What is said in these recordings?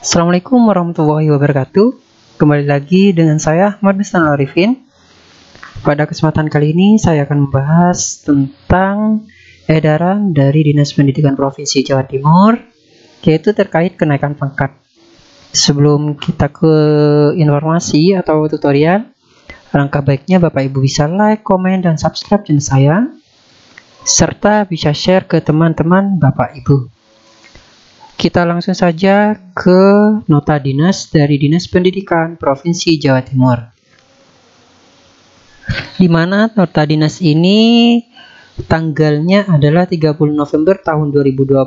Assalamualaikum warahmatullahi wabarakatuh. Kembali lagi dengan saya Ahmad Bistan Arifin. Pada kesempatan kali ini saya akan membahas tentang edaran dari Dinas Pendidikan Provinsi Jawa Timur, yaitu terkait kenaikan pangkat. Sebelum kita ke informasi atau tutorial, alangkah baiknya Bapak Ibu bisa like, komen, dan subscribe channel saya, serta bisa share ke teman-teman Bapak Ibu. Kita langsung saja ke nota dinas dari Dinas Pendidikan Provinsi Jawa Timur, di mana nota dinas ini tanggalnya adalah 30 November tahun 2020,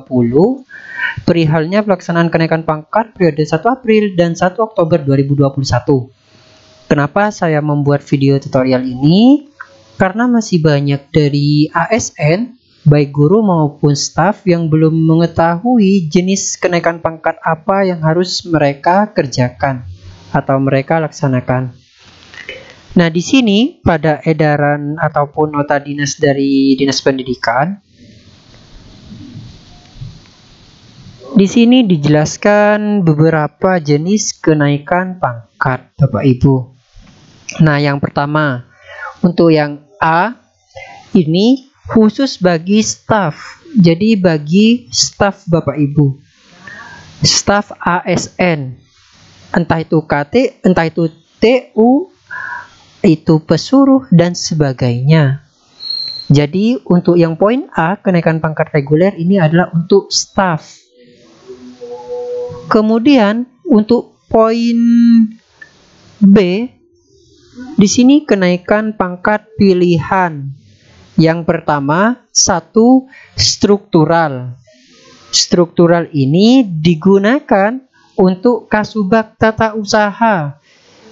perihalnya pelaksanaan kenaikan pangkat periode 1 April dan 1 Oktober 2021. Kenapa saya membuat video tutorial ini? Karena masih banyak dari ASN, baik guru maupun staf, yang belum mengetahui jenis kenaikan pangkat apa yang harus mereka kerjakan atau mereka laksanakan. Nah, di sini pada edaran ataupun nota dinas dari Dinas Pendidikan, di sini dijelaskan beberapa jenis kenaikan pangkat, Bapak Ibu. Nah, yang pertama, untuk yang A, ini khusus bagi staf. Jadi bagi staf Bapak Ibu, staf ASN, entah itu KT, entah itu TU, itu pesuruh dan sebagainya. Jadi untuk yang poin A, kenaikan pangkat reguler ini adalah untuk staf. Kemudian untuk poin B, di sini kenaikan pangkat pilihan. Yang pertama, 1, struktural. Struktural ini digunakan untuk kasubag tata usaha,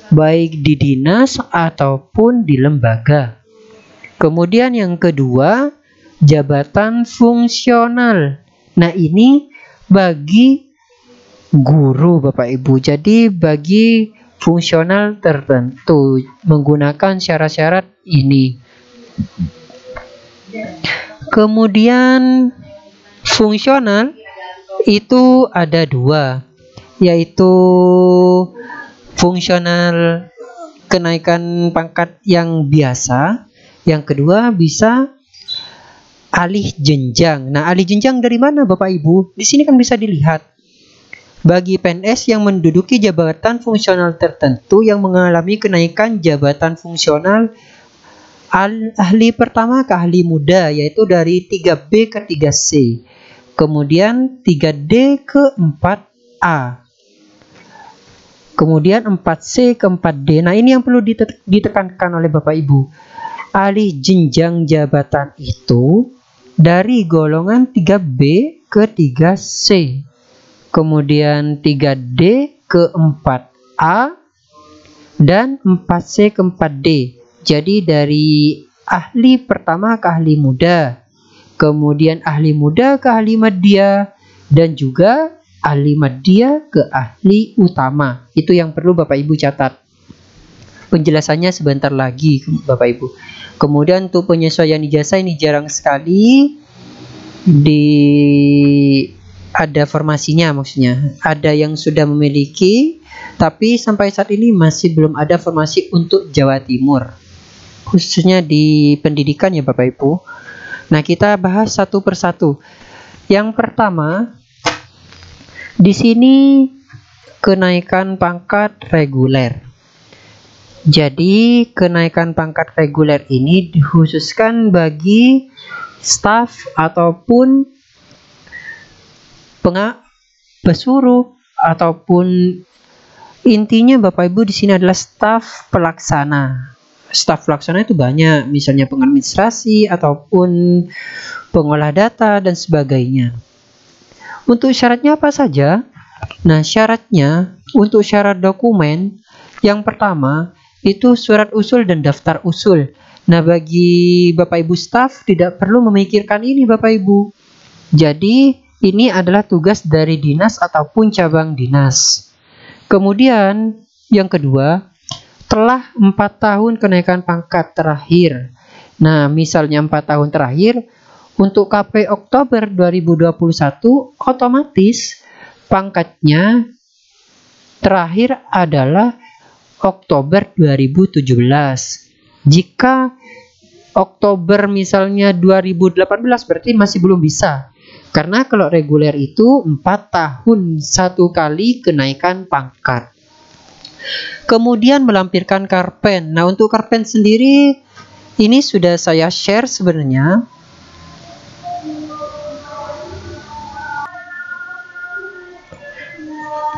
baik di dinas ataupun di lembaga. Kemudian yang kedua, jabatan fungsional. Nah, ini bagi guru Bapak Ibu. Jadi bagi fungsional tertentu menggunakan syarat-syarat ini. Kemudian fungsional itu ada 2, yaitu fungsional kenaikan pangkat yang biasa, yang kedua bisa alih jenjang. Nah, alih jenjang dari mana Bapak Ibu? Di sini kan bisa dilihat. Bagi PNS yang menduduki jabatan fungsional tertentu yang mengalami kenaikan jabatan fungsional ahli pertama ke ahli muda, yaitu dari 3B ke 3C, kemudian 3D ke 4A, kemudian 4C ke 4D. Nah, ini yang perlu ditekankan oleh Bapak Ibu. Alih jenjang jabatan itu dari golongan 3B ke 3C, kemudian 3D ke 4A, dan 4C ke 4D. Jadi dari ahli pertama ke ahli muda, kemudian ahli muda ke ahli madya, dan juga ahli madya ke ahli utama. Itu yang perlu Bapak Ibu catat. Penjelasannya sebentar lagi Bapak Ibu. Kemudian untuk penyesuaian ijazah ini jarang sekali ada formasinya, maksudnya ada yang sudah memiliki, tapi sampai saat ini masih belum ada formasi untuk Jawa Timur, khususnya di pendidikan ya Bapak Ibu. Nah, kita bahas satu persatu. Yang pertama, di sini kenaikan pangkat reguler. Jadi kenaikan pangkat reguler ini dikhususkan bagi staf ataupun pesuruh, ataupun intinya Bapak Ibu di sini adalah staf pelaksana. Staf pelaksana itu banyak, misalnya pengadministrasi ataupun pengolah data dan sebagainya. Untuk syaratnya apa saja? Nah, syaratnya untuk syarat dokumen, yang pertama itu surat usul dan daftar usul. Nah, bagi Bapak Ibu staf tidak perlu memikirkan ini Bapak Ibu. Jadi ini adalah tugas dari dinas ataupun cabang dinas. Kemudian yang kedua, telah 4 tahun kenaikan pangkat terakhir. Nah, misalnya 4 tahun terakhir, untuk KP Oktober 2021 otomatis pangkatnya terakhir adalah Oktober 2017. Jika Oktober misalnya 2018 berarti masih belum bisa. Karena kalau reguler itu 4 tahun 1 kali kenaikan pangkat. Kemudian melampirkan karpen. Nah, untuk karpen sendiri ini sudah saya share sebenarnya.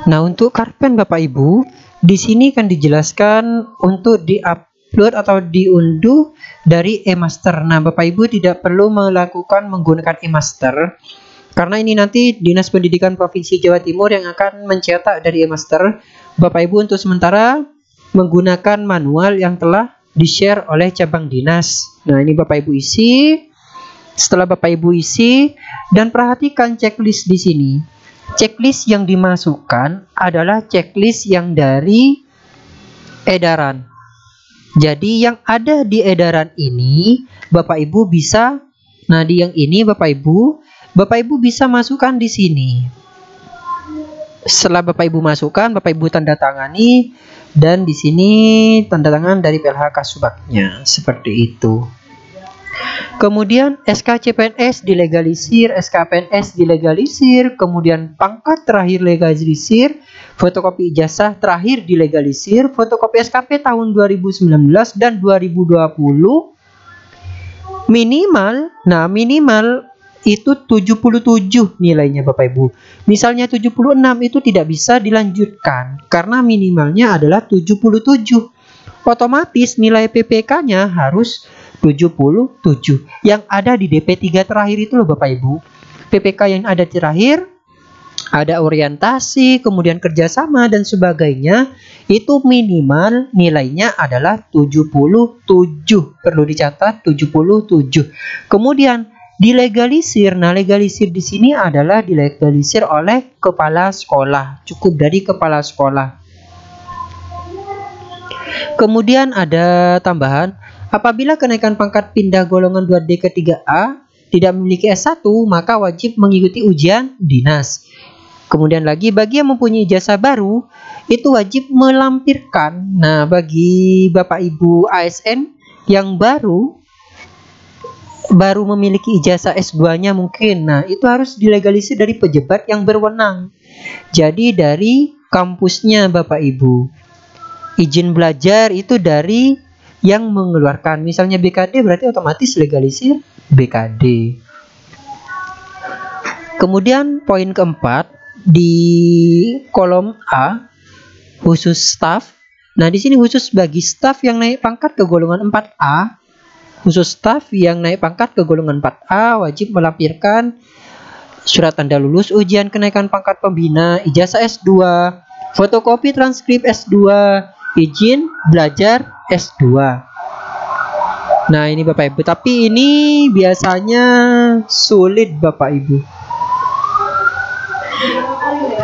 Nah, untuk karpen Bapak Ibu, di sini kan dijelaskan untuk di-upload atau diunduh dari e-master. Nah, Bapak Ibu tidak perlu menggunakan e-master karena ini nanti Dinas Pendidikan Provinsi Jawa Timur yang akan mencetak dari e-master. Bapak Ibu untuk sementara menggunakan manual yang telah di-share oleh cabang dinas. Nah, ini Bapak Ibu isi. Setelah Bapak Ibu isi dan perhatikan checklist di sini. Checklist yang dimasukkan adalah checklist yang dari edaran. Jadi yang ada di edaran ini Bapak Ibu bisa, nah di yang ini Bapak Ibu bisa masukkan di sini. Setelah Bapak Ibu masukkan, Bapak Ibu tanda tangani dan di sini tanda tangan dari PLH Kasubagnya seperti itu. Kemudian SK CPNS dilegalisir, SK PNS dilegalisir, kemudian pangkat terakhir legalisir, fotokopi ijazah terakhir dilegalisir, fotokopi SKP tahun 2019 dan 2020 minimal, nah minimal itu 77 nilainya Bapak Ibu. Misalnya 76 itu tidak bisa dilanjutkan karena minimalnya adalah 77. Otomatis nilai PPK-nya harus 77 yang ada di DP3 terakhir itu loh Bapak Ibu. PPK yang ada terakhir ada orientasi, kemudian kerjasama dan sebagainya, itu minimal nilainya adalah 77. Perlu dicatat 77. Kemudian dilegalisir. Nah, legalisir di sini adalah dilegalisir oleh kepala sekolah. Cukup dari kepala sekolah. Kemudian ada tambahan, apabila kenaikan pangkat pindah golongan 2D ke 3A tidak memiliki S1, maka wajib mengikuti ujian dinas. Kemudian lagi, bagi yang mempunyai ijazah baru, itu wajib melampirkan. Nah, bagi Bapak Ibu ASN yang baru memiliki ijazah S2-nya mungkin, nah itu harus dilegalisir dari pejabat yang berwenang. Jadi dari kampusnya Bapak Ibu. Izin belajar itu dari yang mengeluarkan. Misalnya BKD berarti otomatis legalisir BKD. Kemudian poin keempat di kolom A khusus staf. Nah, di sini khusus bagi staf yang naik pangkat ke golongan 4A. Khusus staf yang naik pangkat ke golongan 4A wajib melampirkan surat tanda lulus ujian kenaikan pangkat pembina, ijazah S2, fotokopi transkrip S2, izin belajar S2. Nah, ini Bapak Ibu, tapi ini biasanya sulit Bapak Ibu.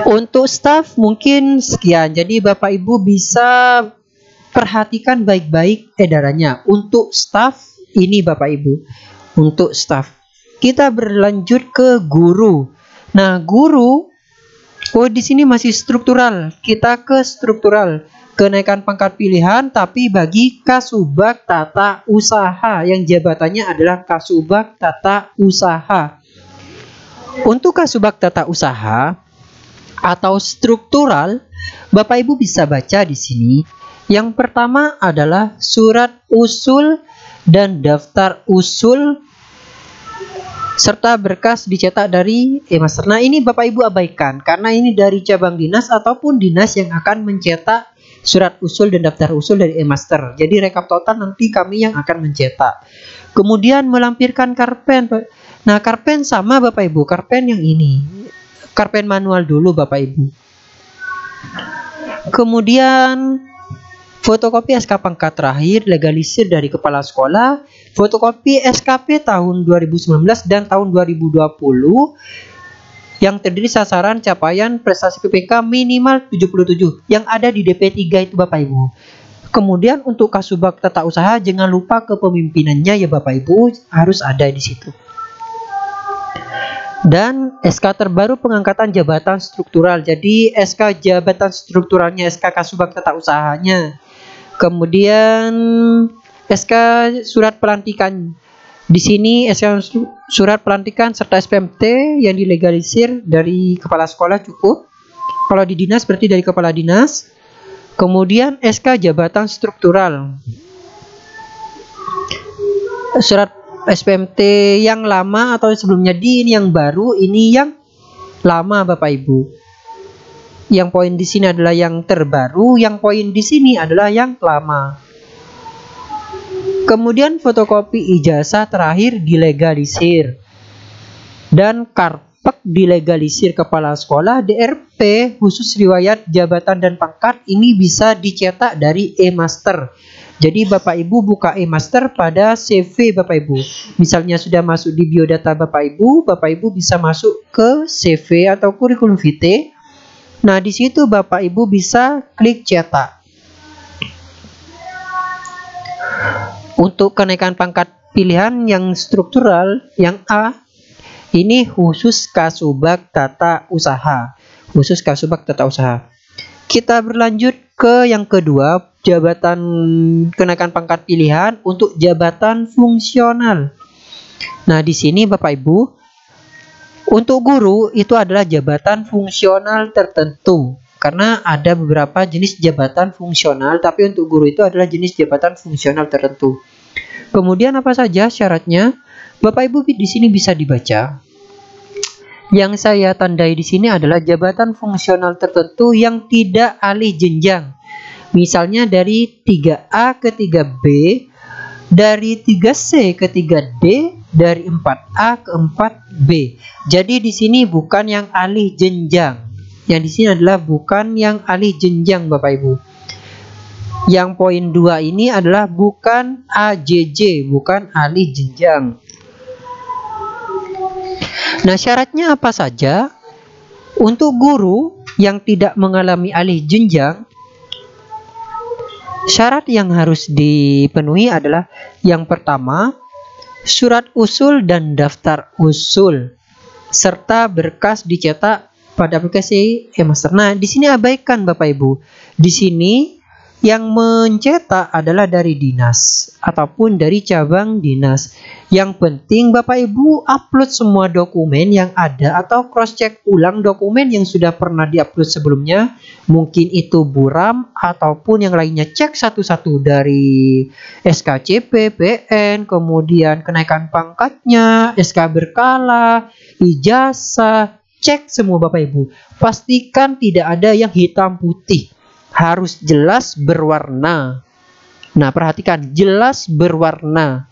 Untuk staf mungkin sekian. Jadi Bapak Ibu bisa perhatikan baik-baik edarannya. Untuk staf ini Bapak Ibu. Untuk staf. Kita berlanjut ke guru. Nah, guru di sini masih struktural. Kita ke struktural. Kenaikan pangkat pilihan tapi bagi Kasubag Tata Usaha yang jabatannya adalah Kasubag Tata Usaha. Untuk Kasubag Tata Usaha atau struktural, Bapak Ibu bisa baca di sini. Yang pertama adalah surat usul dan daftar usul serta berkas dicetak dari e-master. Nah, ini Bapak Ibu abaikan karena ini dari cabang dinas ataupun dinas yang akan mencetak surat usul dan daftar usul dari e-master. Jadi rekap total nanti kami yang akan mencetak. Kemudian melampirkan karpen. Nah, karpen sama Bapak Ibu, karpen yang ini. Karpen manual dulu Bapak Ibu. Kemudian fotokopi SK pangkat terakhir legalisir dari kepala sekolah, fotokopi SKP tahun 2019 dan tahun 2020 yang terdiri sasaran capaian prestasi PPK minimal 77 yang ada di DP3 itu Bapak Ibu. Kemudian untuk Kasubag Tata Usaha jangan lupa kepemimpinannya ya Bapak Ibu harus ada di situ. Dan SK terbaru pengangkatan jabatan struktural. Jadi SK jabatan strukturalnya, SK Kasubag Tata Usahanya. Kemudian SK surat pelantikan. Di sini SK surat pelantikan serta SPMT yang dilegalisir dari kepala sekolah cukup. Kalau di dinas berarti dari kepala dinas. Kemudian SK jabatan struktural. Surat SPMT yang lama atau sebelumnya ini yang baru, ini yang lama Bapak Ibu. Yang poin di sini adalah yang terbaru, yang poin di sini adalah yang lama. Kemudian fotokopi ijazah terakhir dilegalisir. Dan karpet dilegalisir kepala sekolah, DRP khusus riwayat jabatan dan pangkat ini bisa dicetak dari e-master. Jadi Bapak Ibu buka e-master pada CV Bapak Ibu. Misalnya sudah masuk di biodata Bapak Ibu bisa masuk ke CV atau kurikulum vitae. Nah, di situ Bapak Ibu bisa klik cetak. Untuk kenaikan pangkat pilihan yang struktural, yang A, ini khusus Kasubag Tata Usaha. Khusus Kasubag Tata Usaha. Kita berlanjut ke yang kedua, jabatan kenaikan pangkat pilihan untuk jabatan fungsional. Nah, di sini Bapak Ibu, untuk guru itu adalah jabatan fungsional tertentu. Karena ada beberapa jenis jabatan fungsional, tapi untuk guru itu adalah jenis jabatan fungsional tertentu. Kemudian apa saja syaratnya? Bapak Ibu di sini bisa dibaca. Yang saya tandai di sini adalah jabatan fungsional tertentu yang tidak alih jenjang. Misalnya dari 3A ke 3B, dari 3C ke 3D, dari 4A ke 4B. Jadi di sini bukan yang alih jenjang. Yang di sini adalah bukan yang alih jenjang Bapak Ibu. Yang poin 2 ini adalah bukan AJJ, bukan alih jenjang. Nah, syaratnya apa saja? Untuk guru yang tidak mengalami alih jenjang, syarat yang harus dipenuhi adalah yang pertama, surat usul dan daftar usul serta berkas dicetak pada aplikasi e-master. Nah, di sini abaikan Bapak Ibu. Di sini yang mencetak adalah dari dinas ataupun dari cabang dinas. Yang penting Bapak Ibu upload semua dokumen yang ada atau cross check ulang dokumen yang sudah pernah diupload sebelumnya. Mungkin itu buram ataupun yang lainnya, cek satu-satu dari SKCP, PN, kemudian kenaikan pangkatnya, SK berkala, ijazah, cek semua Bapak Ibu. Pastikan tidak ada yang hitam putih. Harus jelas berwarna. Nah, perhatikan, jelas berwarna.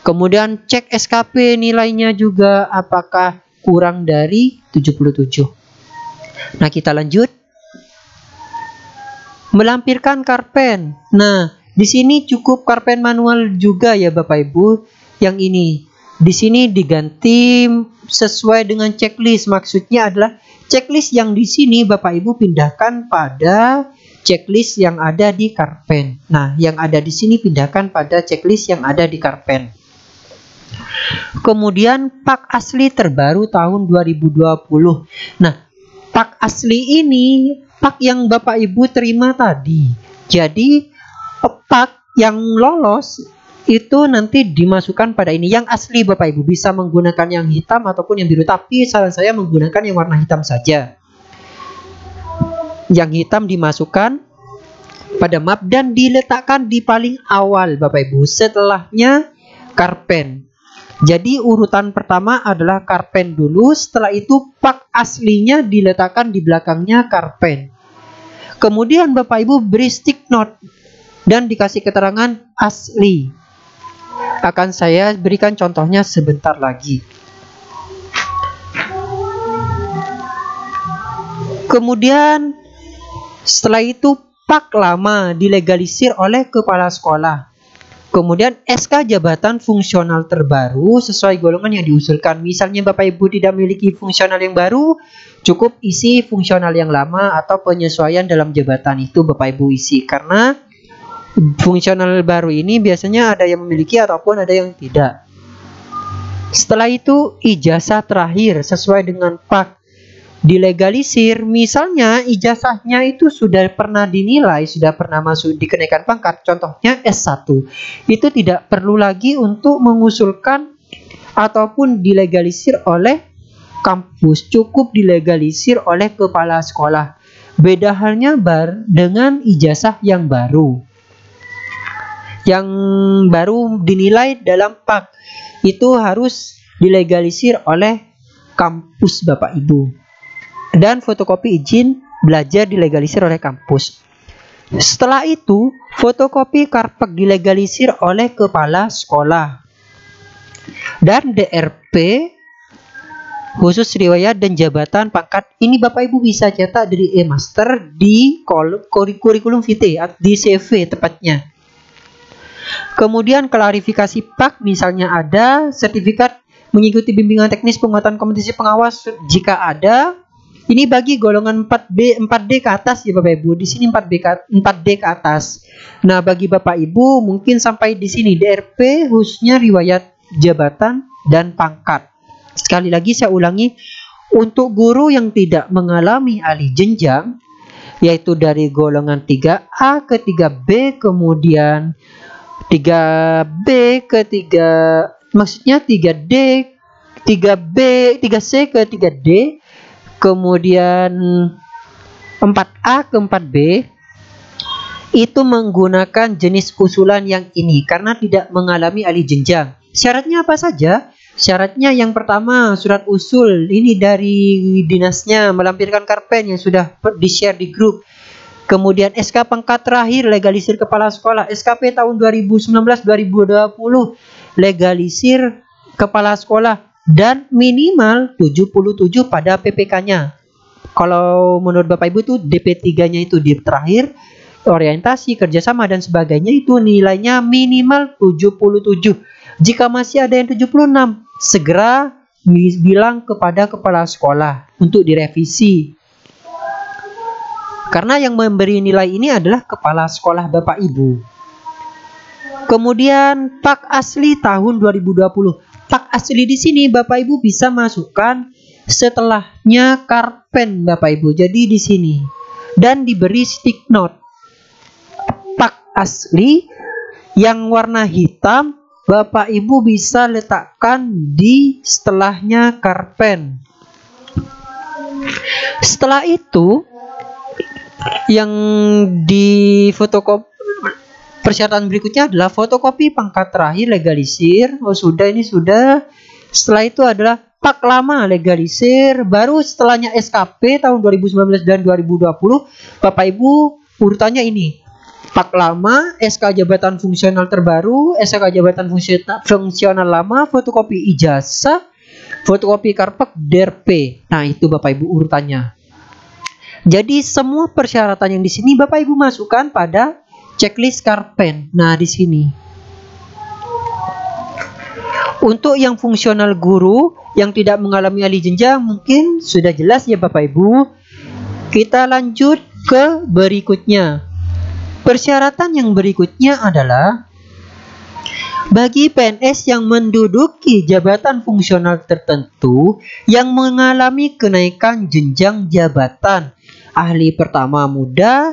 Kemudian cek SKP nilainya juga apakah kurang dari 77. Nah, kita lanjut. Melampirkan karpen. Nah, di sini cukup karpen manual juga ya Bapak Ibu. Yang ini di sini diganti sesuai dengan checklist. Maksudnya adalah checklist yang di sini Bapak Ibu pindahkan pada checklist yang ada di karpen. Nah, yang ada di sini pindahkan pada checklist yang ada di karpen. Kemudian pak asli terbaru tahun 2020. Nah, pak asli ini pak yang Bapak Ibu terima tadi. Jadi pak yang lolos itu nanti dimasukkan pada ini. Yang asli Bapak Ibu bisa menggunakan yang hitam ataupun yang biru, tapi saran saya menggunakan yang warna hitam saja. Yang hitam dimasukkan pada map dan diletakkan di paling awal Bapak Ibu, setelahnya karpen. Jadi urutan pertama adalah karpen dulu, setelah itu pak aslinya diletakkan di belakangnya karpen. Kemudian Bapak Ibu beri stick note dan dikasih keterangan asli. Akan saya berikan contohnya sebentar lagi. Kemudian setelah itu pak lama dilegalisir oleh kepala sekolah. Kemudian SK jabatan fungsional terbaru sesuai golongan yang diusulkan. Misalnya Bapak Ibu tidak memiliki fungsional yang baru, cukup isi fungsional yang lama atau penyesuaian dalam jabatan itu Bapak Ibu isi. Karena fungsional baru ini biasanya ada yang memiliki ataupun ada yang tidak. Setelah itu ijazah terakhir sesuai dengan PAK dilegalisir. Misalnya ijazahnya itu sudah pernah dinilai, sudah pernah masuk di kenaikan pangkat, contohnya S1. Itu tidak perlu lagi untuk mengusulkan ataupun dilegalisir oleh kampus, cukup dilegalisir oleh kepala sekolah. Beda halnya dengan ijazah yang baru. Yang baru dinilai dalam PAK itu harus dilegalisir oleh kampus Bapak Ibu. Dan fotokopi izin belajar dilegalisir oleh kampus. Setelah itu, fotokopi karpet dilegalisir oleh kepala sekolah. Dan DRP khusus riwayat dan jabatan pangkat ini Bapak Ibu bisa cetak dari e-master di kurikulum vitae, di CV tepatnya. Kemudian klarifikasi PAK, misalnya ada sertifikat mengikuti bimbingan teknis penguatan kompetisi pengawas jika ada. Ini bagi golongan 4D ke atas ya Bapak Ibu. Di sini 4D ke atas. Nah, bagi Bapak Ibu mungkin sampai di sini DRP khususnya riwayat jabatan dan pangkat. Sekali lagi saya ulangi, untuk guru yang tidak mengalami alih jenjang yaitu dari golongan 3A ke 3B, kemudian 3B ke 3, maksudnya 3D, 3B, 3C ke 3D, kemudian 4A ke 4B, itu menggunakan jenis usulan yang ini karena tidak mengalami alih jenjang. Syaratnya apa saja? Syaratnya yang pertama, surat usul ini dari dinasnya melampirkan karpen yang sudah di-share di grup. Kemudian SK pangkat terakhir legalisir kepala sekolah, SKP tahun 2019-2020 legalisir kepala sekolah, dan minimal 77 pada PPK-nya. Kalau menurut Bapak Ibu itu DP3-nya itu di terakhir, orientasi, kerjasama dan sebagainya itu nilainya minimal 77. Jika masih ada yang 76, segera bilang kepada kepala sekolah untuk direvisi. Karena yang memberi nilai ini adalah kepala sekolah Bapak Ibu. Kemudian PAK asli tahun 2020. PAK asli di sini Bapak Ibu bisa masukkan setelahnya karpen Bapak Ibu. Jadi di sini dan diberi stick note. PAK asli yang warna hitam Bapak Ibu bisa letakkan di setelahnya karpen. Setelah itu yang di fotokopi, persyaratan berikutnya adalah fotokopi pangkat terakhir legalisir. Oh sudah, ini sudah. Setelah itu adalah PAK lama legalisir. Baru setelahnya SKP tahun 2019 dan 2020. Bapak Ibu urutannya ini: PAK lama, SK jabatan fungsional terbaru, SK jabatan fungsional lama, fotokopi ijazah, fotokopi karpet, DRP. Nah itu Bapak Ibu urutannya. Jadi semua persyaratan yang di sini Bapak Ibu masukkan pada checklist karpen. Nah, di sini. Untuk yang fungsional guru yang tidak mengalami alih jenjang mungkin sudah jelas ya Bapak Ibu. Kita lanjut ke berikutnya. Persyaratan yang berikutnya adalah bagi PNS yang menduduki jabatan fungsional tertentu yang mengalami kenaikan jenjang jabatan ahli pertama muda,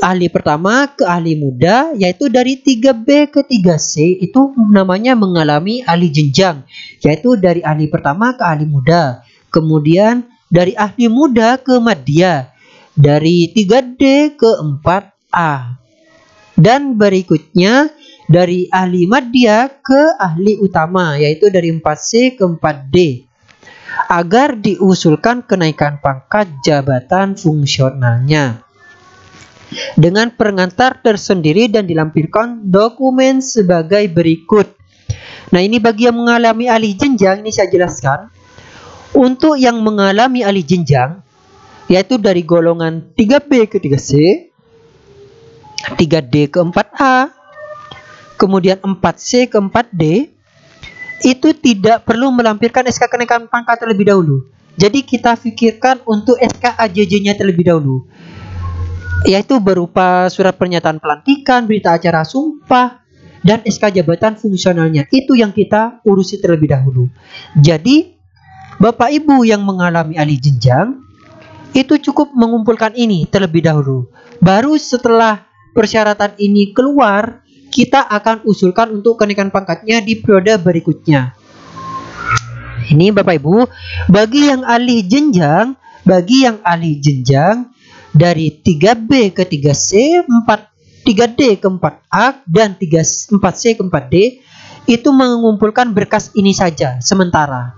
ahli pertama ke ahli muda, yaitu dari 3B ke 3C, itu namanya mengalami alih jenjang, yaitu dari ahli pertama ke ahli muda. Kemudian dari ahli muda ke madya, dari 3D ke 4A. Dan berikutnya dari ahli madya ke ahli utama, yaitu dari 4C ke 4D, agar diusulkan kenaikan pangkat jabatan fungsionalnya dengan pengantar tersendiri dan dilampirkan dokumen sebagai berikut. Nah, ini bagi yang mengalami alih jenjang, ini saya jelaskan. Untuk yang mengalami alih jenjang, yaitu dari golongan 3B ke 3C, 3D ke 4A, kemudian 4C ke 4D, itu tidak perlu melampirkan SK kenaikan pangkat terlebih dahulu. Jadi kita pikirkan untuk SK AJJ-nya terlebih dahulu, yaitu berupa surat pernyataan pelantikan, berita acara sumpah, dan SK jabatan fungsionalnya. Itu yang kita urusi terlebih dahulu. Jadi Bapak Ibu yang mengalami alih jenjang itu cukup mengumpulkan ini terlebih dahulu. Baru setelah persyaratan ini keluar, kita akan usulkan untuk kenaikan pangkatnya di periode berikutnya. Ini Bapak Ibu, bagi yang alih jenjang dari 3B ke 3C, 3D ke 4A, dan 4C ke 4D itu mengumpulkan berkas ini saja sementara.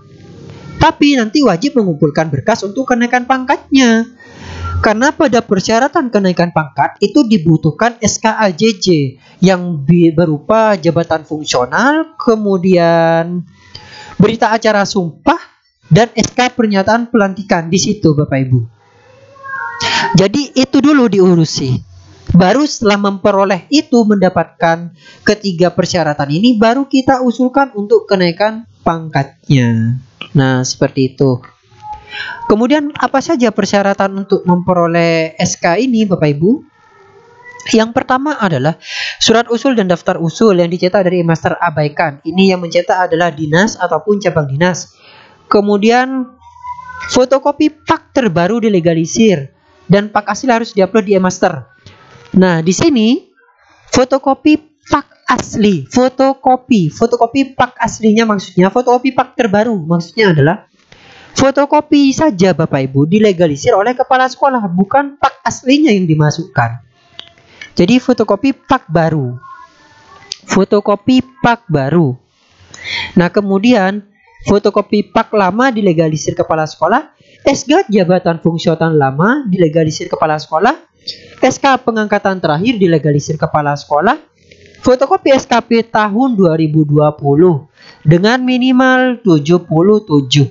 Tapi nanti wajib mengumpulkan berkas untuk kenaikan pangkatnya. Karena pada persyaratan kenaikan pangkat itu dibutuhkan SKAJJ yang berupa jabatan fungsional, kemudian berita acara sumpah, dan SK pernyataan pelantikan di situ Bapak Ibu. Jadi itu dulu diurusi. Baru setelah memperoleh itu, mendapatkan ketiga persyaratan ini, baru kita usulkan untuk kenaikan pangkatnya. Nah, seperti itu. Kemudian apa saja persyaratan untuk memperoleh SK ini Bapak Ibu? Yang pertama adalah surat usul dan daftar usul yang dicetak dari e-master abaikan. Ini yang mencetak adalah dinas ataupun cabang dinas. Kemudian fotokopi pak terbaru dilegalisir dan pak asli harus diupload di e-master. Nah, di sini fotokopi pak asli, fotokopi pak aslinya maksudnya fotokopi pak terbaru, maksudnya adalah fotokopi saja Bapak Ibu dilegalisir oleh kepala sekolah, bukan pak aslinya yang dimasukkan. Jadi fotokopi pak baru. Nah, kemudian fotokopi pak lama dilegalisir kepala sekolah, SK jabatan fungsional lama dilegalisir kepala sekolah, SK pengangkatan terakhir dilegalisir kepala sekolah, fotokopi SKP tahun 2020 dengan minimal 77.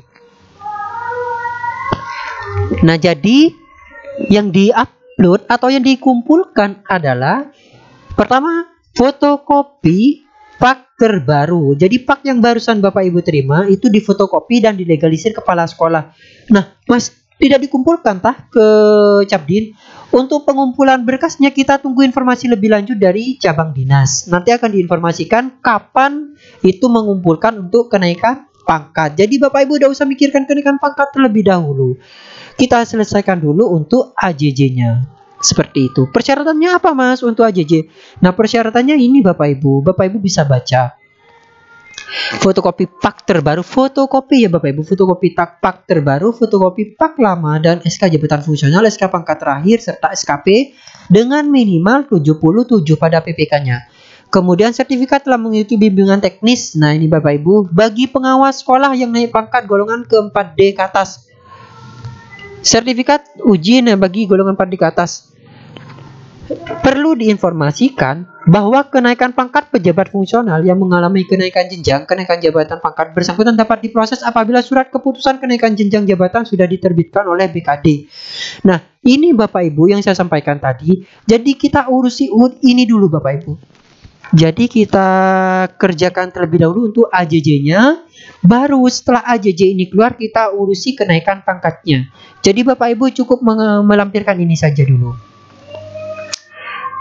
Nah, jadi yang diupload atau yang dikumpulkan adalah pertama fotokopi pak terbaru. Jadi pak yang barusan Bapak Ibu terima itu difotokopi dan dilegalisir kepala sekolah. Nah, Mas, tidak dikumpulkan ke Capdin. Untuk pengumpulan berkasnya kita tunggu informasi lebih lanjut dari cabang dinas. Nanti akan diinformasikan kapan itu mengumpulkan untuk kenaikan pangkat. Jadi Bapak Ibu tidak usah mikirkan kenaikan pangkat terlebih dahulu. Kita selesaikan dulu untuk AJJ-nya. Seperti itu. Persyaratannya apa Mas untuk AJJ? Nah, persyaratannya ini Bapak Ibu. Bapak Ibu bisa baca. Fotokopi pak terbaru, fotokopi ya Bapak Ibu, fotokopi pak terbaru, fotokopi pak lama, dan SK jabatan fungsional, SK pangkat terakhir, serta SKP dengan minimal 77 pada PPK-nya. Kemudian sertifikat telah mengikuti bimbingan teknis. Nah, ini Bapak Ibu, bagi pengawas sekolah yang naik pangkat golongan ke-4D ke atas. Sertifikat uji bagi golongan 4D ke atas. Perlu diinformasikan bahwa kenaikan pangkat pejabat fungsional yang mengalami kenaikan jenjang, kenaikan jabatan pangkat bersangkutan dapat diproses apabila surat keputusan kenaikan jenjang jabatan sudah diterbitkan oleh BKD. Nah, ini Bapak Ibu yang saya sampaikan tadi. Jadi kita urusi ini dulu Bapak Ibu. Jadi kita kerjakan terlebih dahulu untuk AJJ-nya. Baru setelah AJJ ini keluar kita urusi kenaikan pangkatnya. Jadi Bapak Ibu cukup melampirkan ini saja dulu.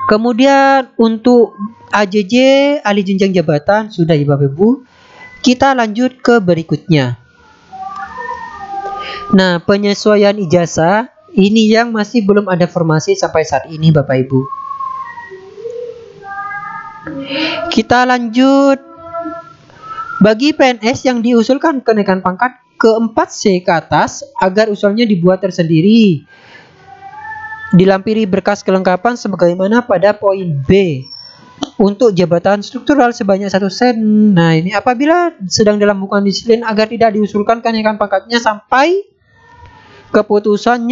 Kemudian untuk AJJ alih jenjang jabatan sudah ya Bapak Ibu. Kita lanjut ke berikutnya. Nah, penyesuaian ijazah ini yang masih belum ada formasi sampai saat ini Bapak Ibu. Kita lanjut. Bagi PNS yang diusulkan kenaikan pangkat ke 4C ke atas agar usulnya dibuat tersendiri. Dilampiri berkas kelengkapan sebagaimana pada poin B. Untuk jabatan struktural sebanyak 1 sen. Nah, ini apabila sedang dalam hubungan disiplin agar tidak diusulkan kenaikan pangkatnya sampai keputusan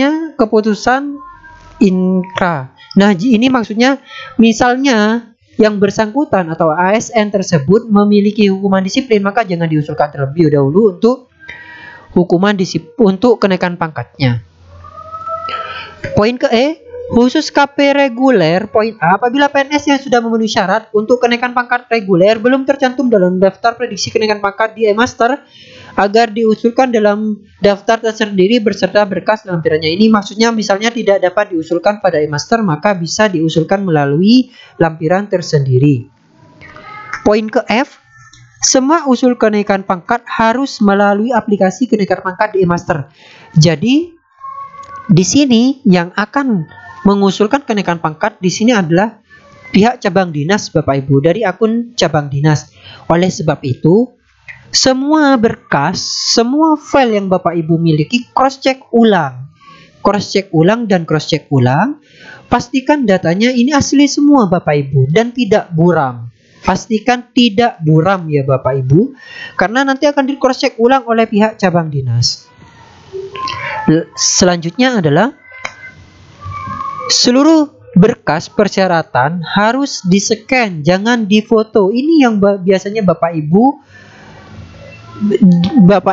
inkra. Nah, ini maksudnya misalnya yang bersangkutan atau ASN tersebut memiliki hukuman disiplin, maka jangan diusulkan terlebih dahulu untuk hukuman disiplin untuk kenaikan pangkatnya. Poin ke E, khusus KP reguler. Poin A, apabila PNS yang sudah memenuhi syarat untuk kenaikan pangkat reguler belum tercantum dalam daftar prediksi kenaikan pangkat di e-master agar diusulkan dalam daftar tersendiri berserta berkas lampirannya. Ini maksudnya misalnya tidak dapat diusulkan pada e-master, maka bisa diusulkan melalui lampiran tersendiri. Poin ke F, semua usul kenaikan pangkat harus melalui aplikasi kenaikan pangkat di e-master. Jadi di sini yang akan mengusulkan kenaikan pangkat di sini adalah pihak cabang dinas Bapak Ibu dari akun cabang dinas. Oleh sebab itu, semua berkas, semua file yang Bapak Ibu miliki cross check ulang. Cross check ulang dan cross check ulang. Pastikan datanya ini asli semua Bapak Ibu dan tidak buram. Pastikan tidak buram ya Bapak Ibu, karena nanti akan di cross check ulang oleh pihak cabang dinas. Selanjutnya adalah seluruh berkas persyaratan harus di-scan, jangan difoto. Ini yang biasanya Bapak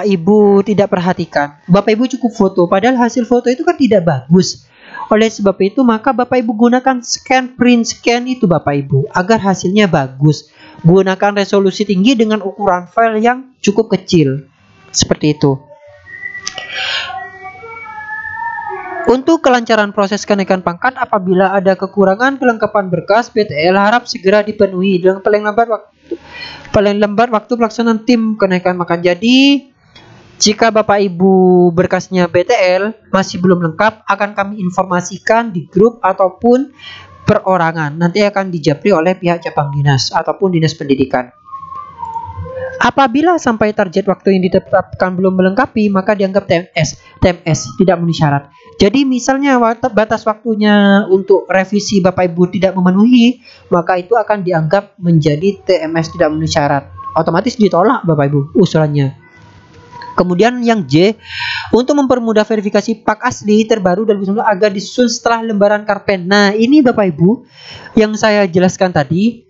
Ibu tidak perhatikan. Bapak Ibu cukup foto, padahal hasil foto itu kan tidak bagus. Oleh sebab itu, maka Bapak Ibu gunakan scan, print scan itu Bapak Ibu, agar hasilnya bagus. Gunakan resolusi tinggi dengan ukuran file yang cukup kecil. Seperti itu. Untuk kelancaran proses kenaikan pangkat, apabila ada kekurangan kelengkapan berkas, PTL harap segera dipenuhi dengan paling lambat waktu pelaksanaan tim kenaikan pangkat. Jadi, jika Bapak Ibu berkasnya BTL masih belum lengkap, akan kami informasikan di grup ataupun perorangan. Nanti akan dijapri oleh pihak cabang dinas ataupun dinas pendidikan. Apabila sampai target waktu yang ditetapkan belum melengkapi, maka dianggap TMS tidak memenuhi syarat. Jadi misalnya batas waktunya untuk revisi Bapak Ibu tidak memenuhi, maka itu akan dianggap menjadi TMS tidak memenuhi syarat. Otomatis ditolak Bapak Ibu usulannya. Kemudian yang J, untuk mempermudah verifikasi pak asli terbaru dan agar disusun setelah lembaran karpen. Nah, ini Bapak Ibu yang saya jelaskan tadi,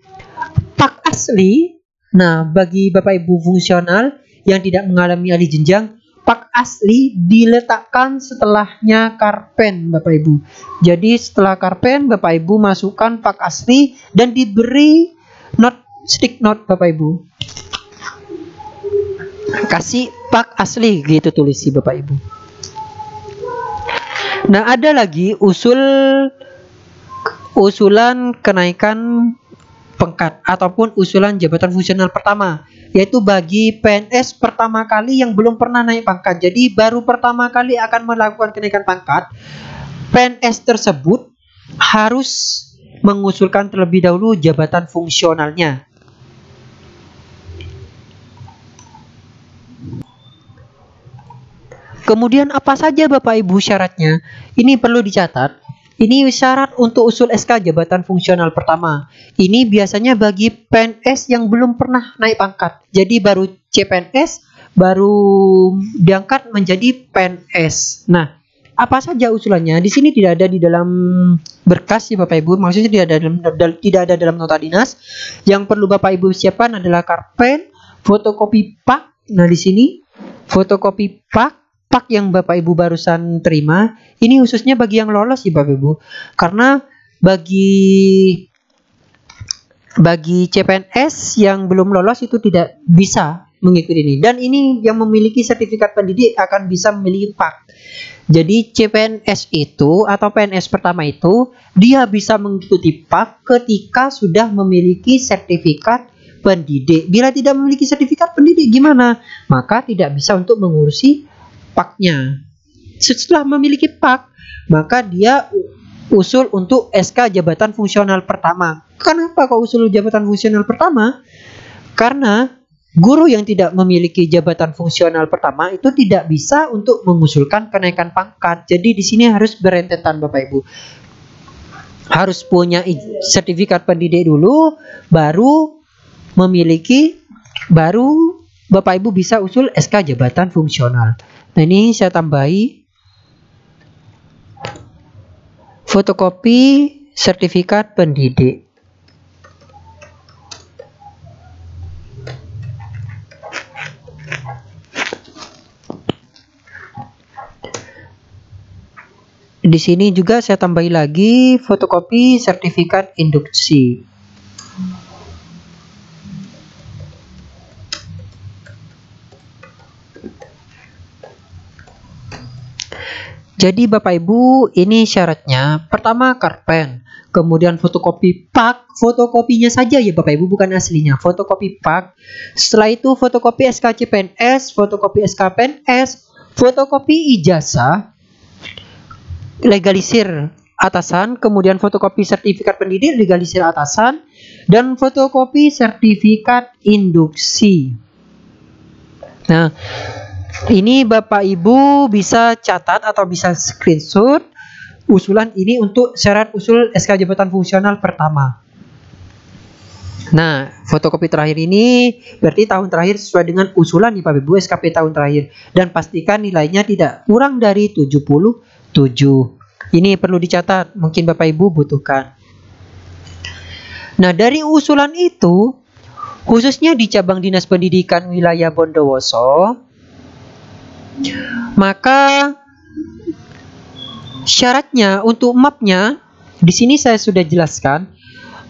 pak asli. Nah, bagi Bapak Ibu fungsional yang tidak mengalami alih jenjang, pak asli diletakkan setelahnya karpen Bapak Ibu. Jadi setelah karpen Bapak Ibu masukkan pak asli dan diberi stick note Bapak Ibu. Kasih pak asli gitu tulisi Bapak Ibu. Nah, ada lagi usulan kenaikan pangkat ataupun usulan jabatan fungsional pertama, yaitu bagi PNS pertama kali yang belum pernah naik pangkat. Jadi baru pertama kali akan melakukan kenaikan pangkat, PNS tersebut harus mengusulkan terlebih dahulu jabatan fungsionalnya. Kemudian apa saja Bapak Ibu syaratnya? Ini perlu dicatat. Ini syarat untuk usul SK jabatan fungsional pertama. Ini biasanya bagi PNS yang belum pernah naik pangkat. Jadi baru CPNS, baru diangkat menjadi PNS. Nah, apa saja usulannya? Di sini tidak ada di dalam berkas ya Bapak Ibu. Maksudnya tidak ada dalam nota dinas. Yang perlu Bapak Ibu siapkan adalah karpen, fotokopi pak. Nah, di sini fotokopi pak yang Bapak Ibu barusan terima, ini khususnya bagi yang lolos ya Bapak Ibu. Karena bagi CPNS yang belum lolos itu tidak bisa mengikuti ini. Dan ini yang memiliki sertifikat pendidik akan bisa memiliki pak. Jadi CPNS itu atau PNS pertama itu dia bisa mengikuti pak ketika sudah memiliki sertifikat pendidik. Bila tidak memiliki sertifikat pendidik gimana? Maka tidak bisa untuk mengurusi paknya. Setelah memiliki pak, maka dia usul untuk SK jabatan fungsional pertama. Kenapa kok usul jabatan fungsional pertama? Karena guru yang tidak memiliki jabatan fungsional pertama itu tidak bisa untuk mengusulkan kenaikan pangkat. Jadi di sini harus berentetan Bapak Ibu. Harus punya sertifikat pendidik dulu, baru Bapak Ibu bisa usul SK jabatan fungsional. Nah, ini saya tambahi fotokopi sertifikat pendidik. Di sini juga saya tambahi lagi fotokopi sertifikat induksi. Jadi Bapak Ibu, ini syaratnya. Pertama karpen. kemudian fotokopi pak, fotokopinya saja ya Bapak Ibu, bukan aslinya, fotokopi pak. Setelah itu fotokopi SKCPNS, fotokopi SKPNS, fotokopi ijazah, legalisir atasan, kemudian fotokopi sertifikat pendidik, legalisir atasan, dan fotokopi sertifikat induksi. Nah, ini Bapak Ibu bisa catat atau bisa screenshot usulan ini untuk syarat usul SK jabatan fungsional pertama. Nah, fotokopi terakhir ini berarti tahun terakhir sesuai dengan usulan nih Bapak Ibu, SKP tahun terakhir, dan pastikan nilainya tidak kurang dari 77. Ini perlu dicatat, mungkin Bapak Ibu butuhkan. Nah, dari usulan itu, khususnya di cabang Dinas Pendidikan wilayah Bondowoso, maka syaratnya untuk mapnya, di sini saya sudah jelaskan,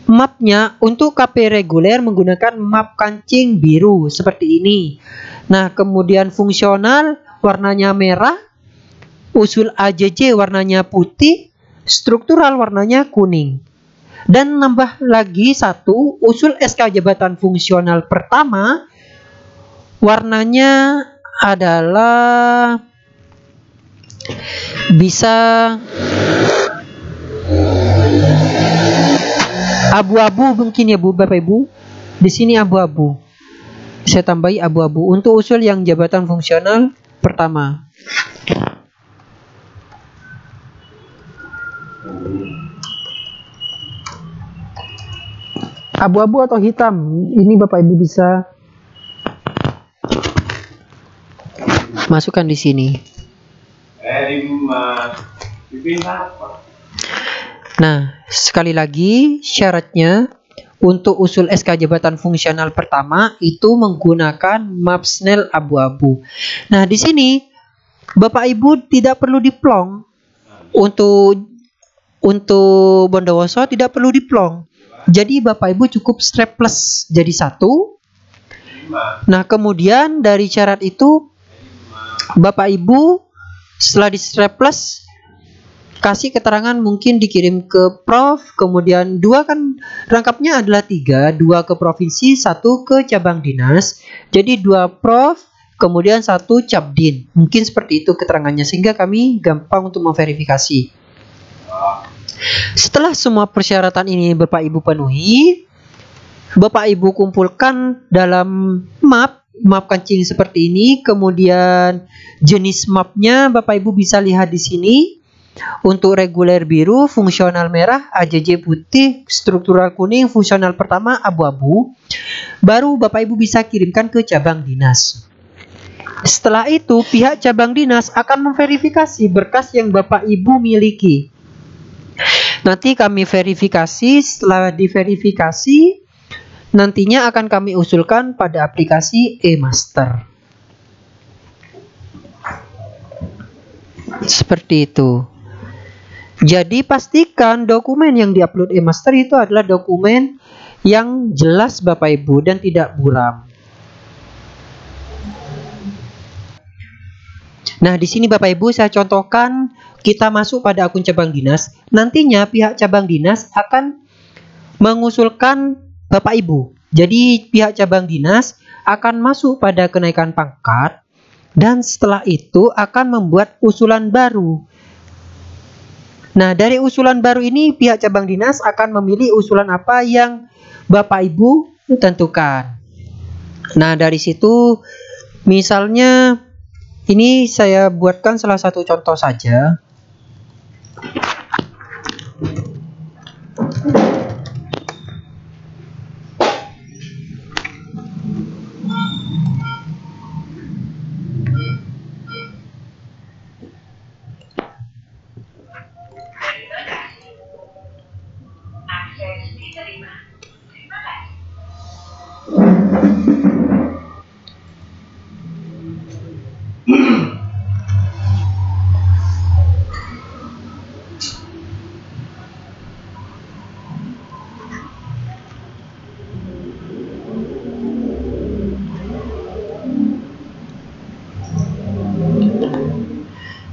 mapnya untuk KP reguler menggunakan map kancing biru seperti ini. Nah, kemudian fungsional warnanya merah, usul AJJ warnanya putih, struktural warnanya kuning. Dan nambah lagi satu, usul SK jabatan fungsional pertama warnanya adalah bisa abu-abu mungkin ya Bu, Bapak Ibu. Di sini abu-abu. Saya tambahi abu-abu untuk usul yang jabatan fungsional pertama. Abu-abu atau hitam, ini Bapak Ibu bisa masukkan di sini. Nah, sekali lagi syaratnya untuk usul SK jabatan fungsional pertama itu menggunakan map Snell abu-abu. Nah, di sini Bapak Ibu tidak perlu diplong. Untuk Bondowoso tidak perlu diplong. Jadi Bapak Ibu cukup strapless jadi satu. Nah, kemudian dari syarat itu Bapak Ibu setelah di strapless kasih keterangan, mungkin dikirim ke Prof, kemudian 2 kan rangkapnya adalah 3, 2 ke provinsi, 1 ke cabang dinas. Jadi 2 Prof, kemudian 1 Cabdin. Mungkin seperti itu keterangannya sehingga kami gampang untuk memverifikasi. Setelah semua persyaratan ini Bapak Ibu penuhi, Bapak Ibu kumpulkan dalam map kancing seperti ini. Kemudian jenis mapnya Bapak Ibu bisa lihat di sini. Untuk reguler biru, fungsional merah, AJJ putih, struktural kuning, fungsional pertama abu-abu. Baru Bapak Ibu bisa kirimkan ke cabang dinas. Setelah itu pihak cabang dinas akan memverifikasi berkas yang Bapak Ibu miliki. Nanti kami verifikasi, setelah diverifikasi nantinya akan kami usulkan pada aplikasi e-master. Seperti itu. Jadi pastikan dokumen yang diupload e-master itu adalah dokumen yang jelas Bapak Ibu dan tidak buram. Nah, di sini Bapak Ibu saya contohkan kita masuk pada akun cabang dinas. Nantinya pihak cabang dinas akan mengusulkan Bapak Ibu. Jadi pihak cabang dinas akan masuk pada kenaikan pangkat dan setelah itu akan membuat usulan baru. Nah, dari usulan baru ini pihak cabang dinas akan memilih usulan apa yang Bapak Ibu tentukan. Nah, dari situ misalnya ini saya buatkan salah satu contoh saja.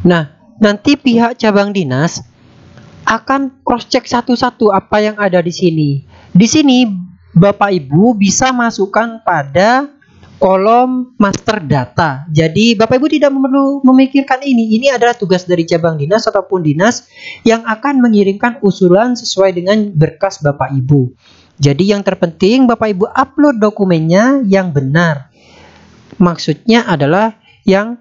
Nah, nanti pihak cabang dinas akan cross check satu-satu apa yang ada di sini. Di sini Bapak Ibu bisa masukkan pada kolom master data. Jadi Bapak Ibu tidak perlu memikirkan ini. Ini adalah tugas dari cabang dinas ataupun dinas yang akan mengirimkan usulan sesuai dengan berkas Bapak Ibu. Jadi yang terpenting Bapak Ibu upload dokumennya yang benar. Maksudnya adalah yang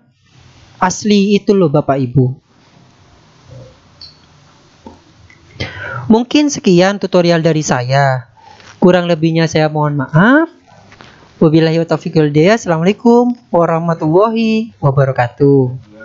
asli itu loh Bapak Ibu. Mungkin sekian tutorial dari saya. Kurang lebihnya saya mohon maaf. Wabillahi taufiq wal hidayah. Assalamualaikum warahmatullahi wabarakatuh.